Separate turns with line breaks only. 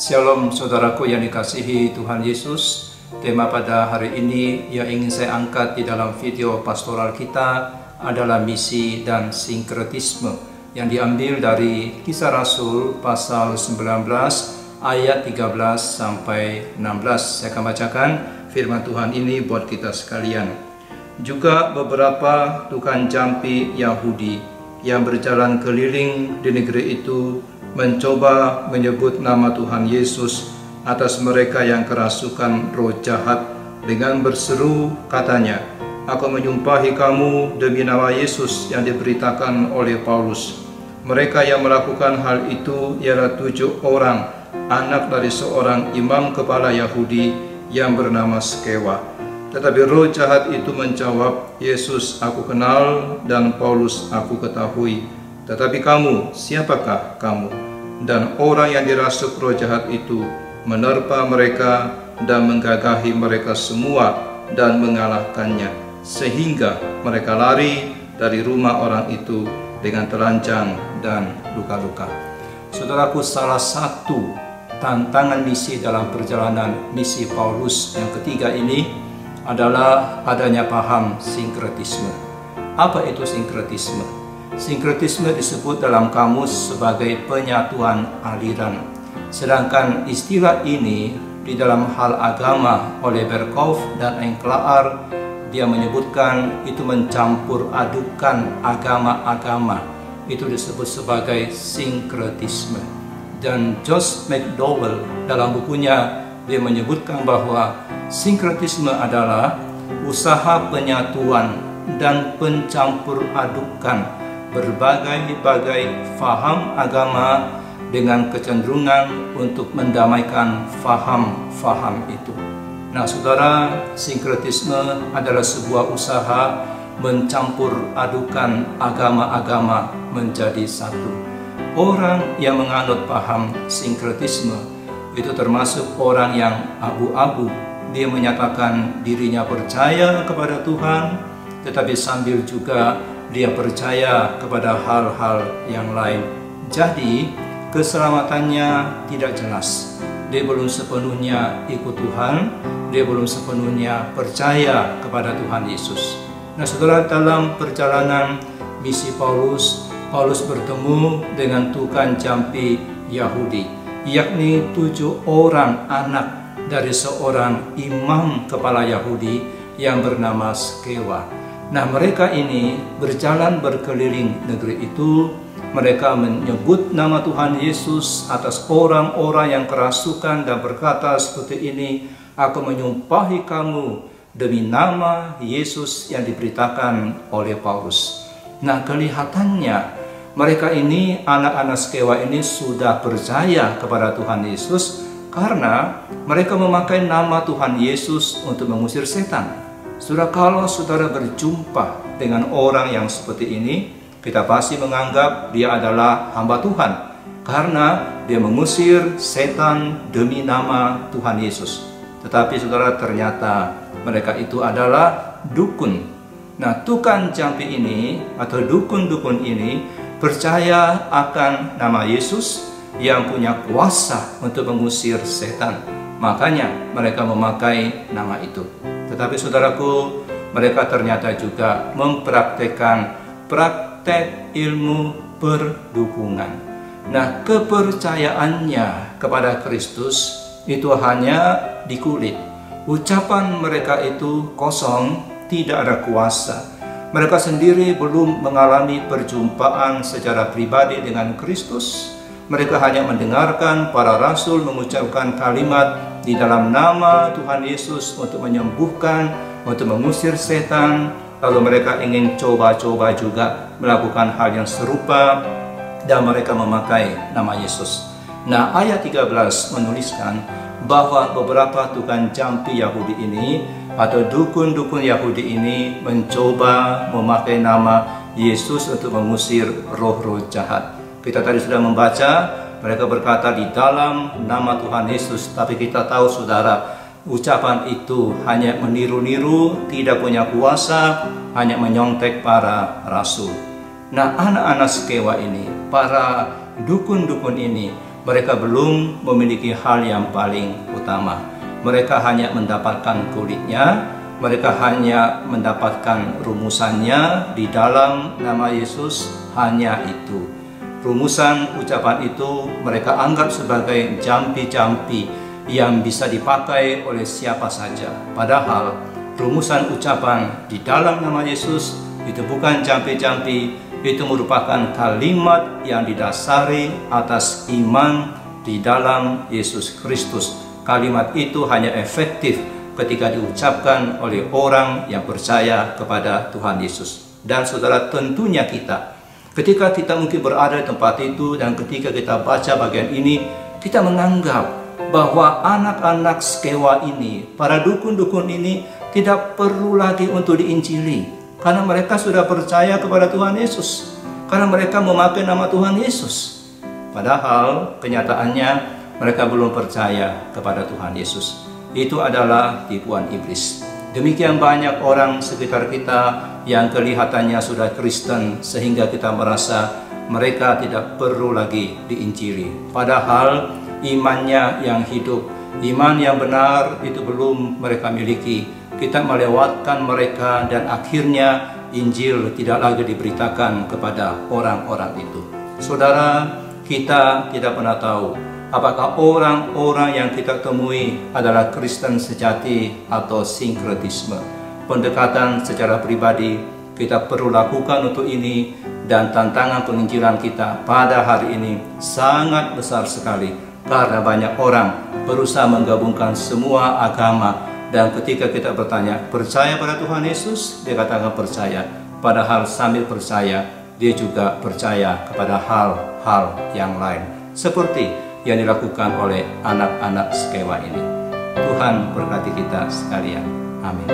Shalom saudaraku yang dikasihi Tuhan Yesus. Tema pada hari ini yang ingin saya angkat di dalam video pastoral kita adalah misi dan sinkretisme yang diambil dari Kisah Rasul pasal 19 ayat 13 sampai 16. Saya akan bacakan firman Tuhan ini buat kita sekalian. Juga beberapa tukang jampi Yahudi yang berjalan keliling di negeri itu mencoba menyebut nama Tuhan Yesus atas mereka yang kerasukan roh jahat dengan berseru, katanya, "Aku menyumpahi kamu demi nama Yesus yang diberitakan oleh Paulus." Mereka yang melakukan hal itu ialah 7 orang, anak dari seorang imam kepala Yahudi yang bernama Skewa. Tetapi roh jahat itu menjawab, "Yesus aku kenal dan Paulus aku ketahui. Tetapi kamu, siapakah kamu?" Dan orang yang dirasuk roh jahat itu menerpa mereka dan menggagahi mereka semua dan mengalahkannya, sehingga mereka lari dari rumah orang itu dengan telanjang dan luka-luka. Saudaraku, salah satu tantangan misi dalam perjalanan misi Paulus yang ketiga ini adalah adanya paham sinkretisme. Apa itu sinkretisme? Sinkretisme disebut dalam kamus sebagai penyatuan aliran. Sedangkan istilah ini di dalam hal agama oleh Berkhof dan Enklaar, dia menyebutkan itu mencampur adukan agama-agama. Itu disebut sebagai sinkretisme. Dan Josh McDowell dalam bukunya dia menyebutkan bahwa sinkretisme adalah usaha penyatuan dan pencampur adukan berbagai-bagai faham agama dengan kecenderungan untuk mendamaikan faham-faham itu. Nah, saudara, sinkretisme adalah sebuah usaha mencampur adukan agama-agama menjadi satu. Orang yang menganut paham sinkretisme itu termasuk orang yang abu-abu. Dia menyatakan dirinya percaya kepada Tuhan, tetapi sambil juga dia percaya kepada hal-hal yang lain. Jadi keselamatannya tidak jelas. Dia belum sepenuhnya ikut Tuhan, dia belum sepenuhnya percaya kepada Tuhan Yesus. Nah, saudara, dalam perjalanan misi Paulus bertemu dengan tukang jampi Yahudi, yakni 7 orang anak dari seorang imam kepala Yahudi yang bernama Skewa. Nah, mereka ini berjalan berkeliling negeri itu. Mereka menyebut nama Tuhan Yesus atas orang-orang yang kerasukan dan berkata seperti ini, "Aku menyumpahi kamu demi nama Yesus yang diberitakan oleh Paulus." Nah, kelihatannya mereka ini, anak-anak Skewa ini sudah percaya kepada Tuhan Yesus karena mereka memakai nama Tuhan Yesus untuk mengusir setan. Saudara, kalau saudara berjumpa dengan orang yang seperti ini, kita pasti menganggap dia adalah hamba Tuhan karena dia mengusir setan demi nama Tuhan Yesus. Tetapi saudara, ternyata mereka itu adalah dukun. Nah, tukang jampi ini atau dukun-dukun ini percaya akan nama Yesus yang punya kuasa untuk mengusir setan. Makanya mereka memakai nama itu. Tetapi saudaraku, mereka ternyata juga mempraktekkan praktek ilmu perdukungan. Nah, kepercayaannya kepada Kristus itu hanya di kulit. Ucapan mereka itu kosong, tidak ada kuasa. Mereka sendiri belum mengalami perjumpaan secara pribadi dengan Kristus. Mereka hanya mendengarkan para rasul mengucapkan kalimat di dalam nama Tuhan Yesus untuk menyembuhkan, untuk mengusir setan. Lalu mereka ingin coba-coba juga melakukan hal yang serupa dan mereka memakai nama Yesus. Nah, ayat 13 menuliskan bahwa beberapa tukang jampi Yahudi ini atau dukun-dukun Yahudi ini mencoba memakai nama Yesus untuk mengusir roh-roh jahat. Kita tadi sudah membaca, mereka berkata di dalam nama Tuhan Yesus, tapi kita tahu saudara, ucapan itu hanya meniru-niru, tidak punya kuasa, hanya menyontek para rasul. Nah, anak-anak Skewa ini, para dukun-dukun ini, mereka belum memiliki hal yang paling utama. Mereka hanya mendapatkan kulitnya, mereka hanya mendapatkan rumusannya di dalam nama Yesus, hanya itu. Rumusan ucapan itu mereka anggap sebagai jampi-jampi yang bisa dipakai oleh siapa saja. Padahal rumusan ucapan di dalam nama Yesus itu bukan jampi-jampi, itu merupakan kalimat yang didasari atas iman di dalam Yesus Kristus. Kalimat itu hanya efektif ketika diucapkan oleh orang yang percaya kepada Tuhan Yesus. Dan saudara, tentunya ketika kita mungkin berada di tempat itu dan ketika kita baca bagian ini, kita menganggap bahwa anak-anak Skewa ini, para dukun-dukun ini tidak perlu lagi untuk diinjili, karena mereka sudah percaya kepada Tuhan Yesus, karena mereka memakai nama Tuhan Yesus. Padahal kenyataannya mereka belum percaya kepada Tuhan Yesus. Itu adalah tipuan iblis. Demikian banyak orang sekitar kita yang kelihatannya sudah Kristen sehingga kita merasa mereka tidak perlu lagi diinjili. Padahal imannya yang hidup, iman yang benar itu belum mereka miliki. Kita melewatkan mereka dan akhirnya Injil tidak lagi diberitakan kepada orang-orang itu. Saudara, kita tidak pernah tahu apakah orang-orang yang kita temui adalah Kristen sejati atau sinkretisme. Pendekatan secara pribadi kita perlu lakukan untuk ini, dan tantangan penginjilan kita pada hari ini sangat besar sekali karena banyak orang berusaha menggabungkan semua agama. Dan ketika kita bertanya, percaya pada Tuhan Yesus? Dia katakan percaya. Padahal sambil percaya, dia juga percaya kepada hal-hal yang lain, seperti yang dilakukan oleh anak-anak Skewa ini. Tuhan berkati kita sekalian. Amin.